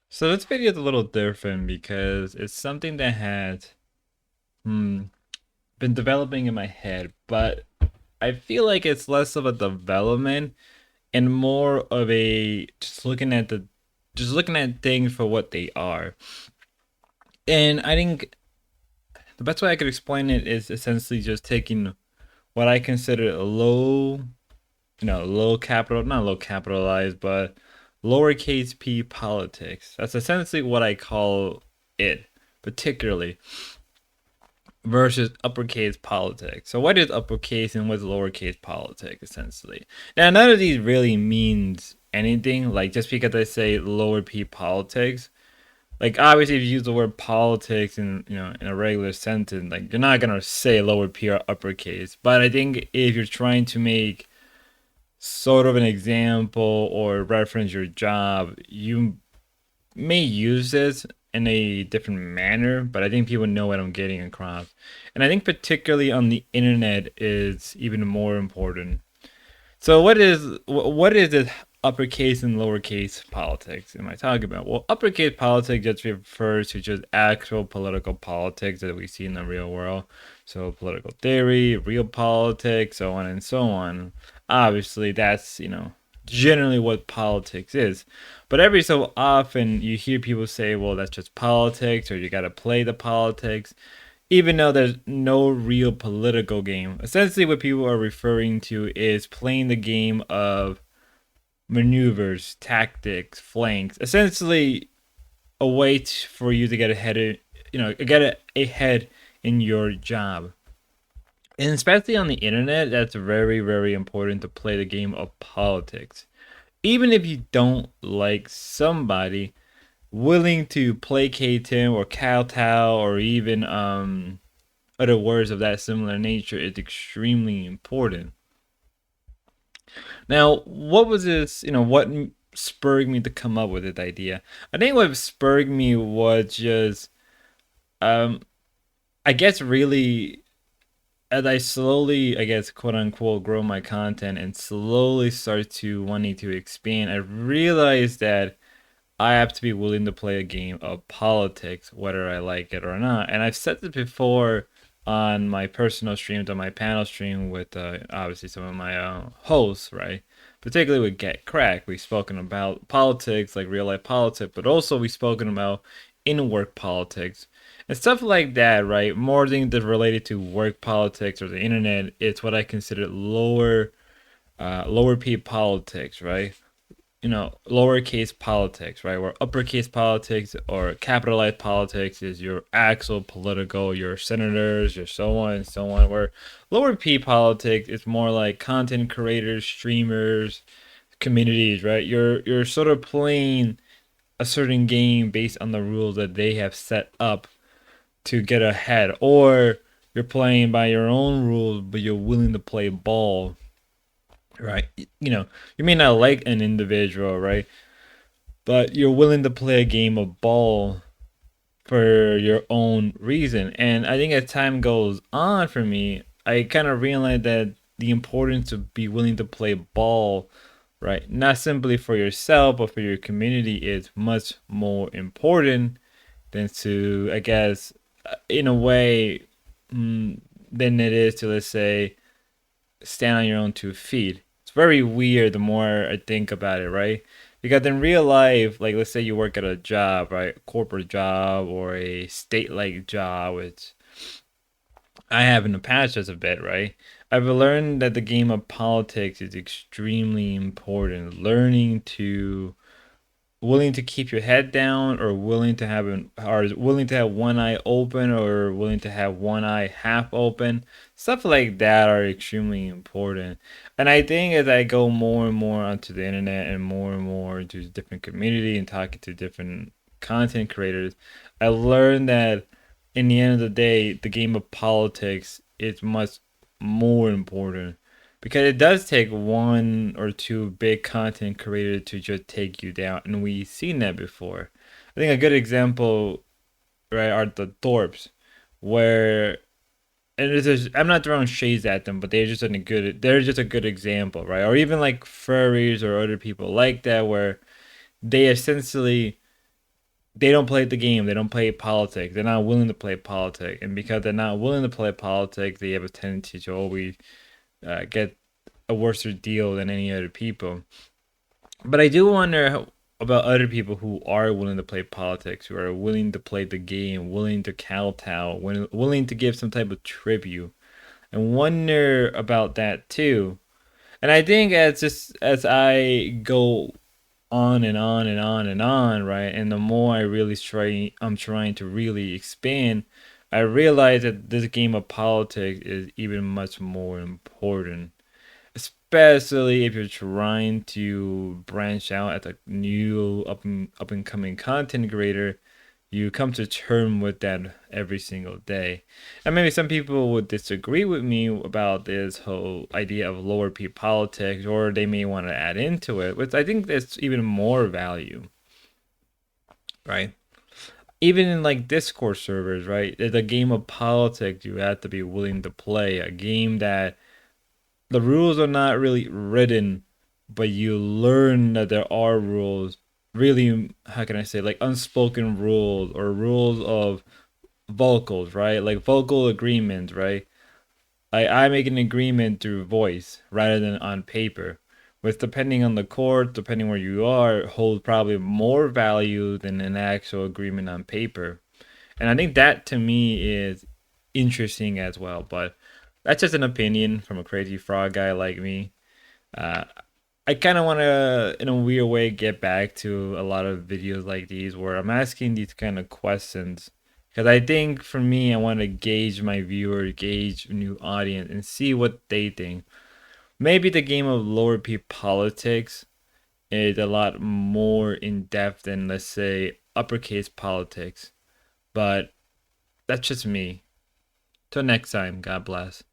So this video is a little different because it's something that had hmm, been developing in my head, but I feel like it's less of a development and more of a just looking at things for what they are. And I think the best way I could explain it is essentially just taking what I consider a low capital, not low capitalized, but lowercase p politics. That's essentially what I call it, particularly versus uppercase politics. So what is uppercase and what's lowercase politics essentially? Now none of these really means anything. Like just because I say lower p politics, like obviously if you use the word politics in in a regular sentence, like you're not gonna say lower p or uppercase. But I think if you're trying to make sort of an example or reference your job, you may use this in a different manner, but I think people know what I'm getting across. And I think particularly on the internet is even more important. So what is this uppercase and lowercase politics am I talking about? Well, uppercase politics just refers to just actual political politics that we see in the real world. So political theory, real politics, so on and so on. Obviously, that's, generally what politics is. But every so often you hear people say, well, that's just politics, or you got to play the politics even though there's no real political game. Essentially, what people are referring to is playing the game of maneuvers, tactics, flanks. Essentially, a way for you to get ahead in your job. And especially on the internet, that's very, very important to play the game of politics. Even if you don't like somebody, willing to placate him or kowtow or even other words of that similar nature is extremely important. Now, what was this? What spurred me to come up with this idea? I think what spurred me was just, um, I guess, really, as I slowly, I guess, quote unquote, grow my content and slowly start to wanting to expand, I realized that I have to be willing to play a game of politics, whether I like it or not. And I've said this before on my personal streams, on my panel stream with obviously some of my hosts, right? Particularly with Get Crack, we've spoken about politics, like real life politics, but also we've spoken about in work politics and stuff like that, right? More things that related to work politics or the internet. It's what I consider lower P politics, right? Lowercase politics, right? Where uppercase politics or capitalized politics is your actual political, your senators, your so on and so on. Where lower P politics is more like content creators, streamers, communities, right? You're sort of playing a certain game based on the rules that they have set up to get ahead, or you're playing by your own rules, but you're willing to play ball, right? You may not like an individual, right? But you're willing to play a game of ball for your own reason. And I think as time goes on for me, I kind of realized that the importance to be willing to play ball, right? Not simply for yourself, but for your community is much more important than to, I guess, in a way, than it is to, let's say, stand on your own 2 feet. It's very weird the more I think about it, right? Because in real life, like let's say you work at a job, right? A corporate job or a state like job, which I have in the past just a bit, right? I've learned that the game of politics is extremely important. Learning to willing to keep your head down or willing to have one eye open or willing to have one eye half open, stuff like that are extremely important. And I think as I go more and more onto the internet and more into different community and talking to different content creators, I learned that in the end of the day the game of politics is much more important because it does take one or two big content creators to just take you down, and we've seen that before. I think a good example, right, are the Thorpes, where and I'm not throwing shades at them, but they're just a good example, right? Or even like furries or other people like that, where they essentially they don't play the game. They don't play politics. They're not willing to play politics, and because they're not willing to play politics, they have a tendency to always get a worse deal than any other people. But I do wonder about other people who are willing to play politics, who are willing to play the game, willing to kowtow, willing to give some type of tribute, and wonder about that too. And I think as I go on and on and on and on, right? And the more I'm trying to really expand, I realize that this game of politics is even much more important, especially if you're trying to branch out as a new up and coming content creator. You come to term with that every single day. And maybe some people would disagree with me about this whole idea of lower P politics, or they may want to add into it, which I think there's even more value, right? Even in like Discord servers, right? It's a game of politics you have to be willing to play. A game that the rules are not really written, but you learn that there are rules. Really, how can I say, like unspoken rules or rules of vocals, right? Like vocal agreements, right? I make an agreement through voice rather than on paper. With depending on the court, depending where you are, holds probably more value than an actual agreement on paper. And I think that to me is interesting as well. But that's just an opinion from a crazy frog guy like me. Uh, I kind of want to, in a weird way, get back to a lot of videos like these where I'm asking these kind of questions. Because I think for me, I want to gauge my viewer, gauge a new audience, and see what they think. Maybe the game of lower P politics is a lot more in depth than, let's say, uppercase politics. But that's just me. Till next time, God bless.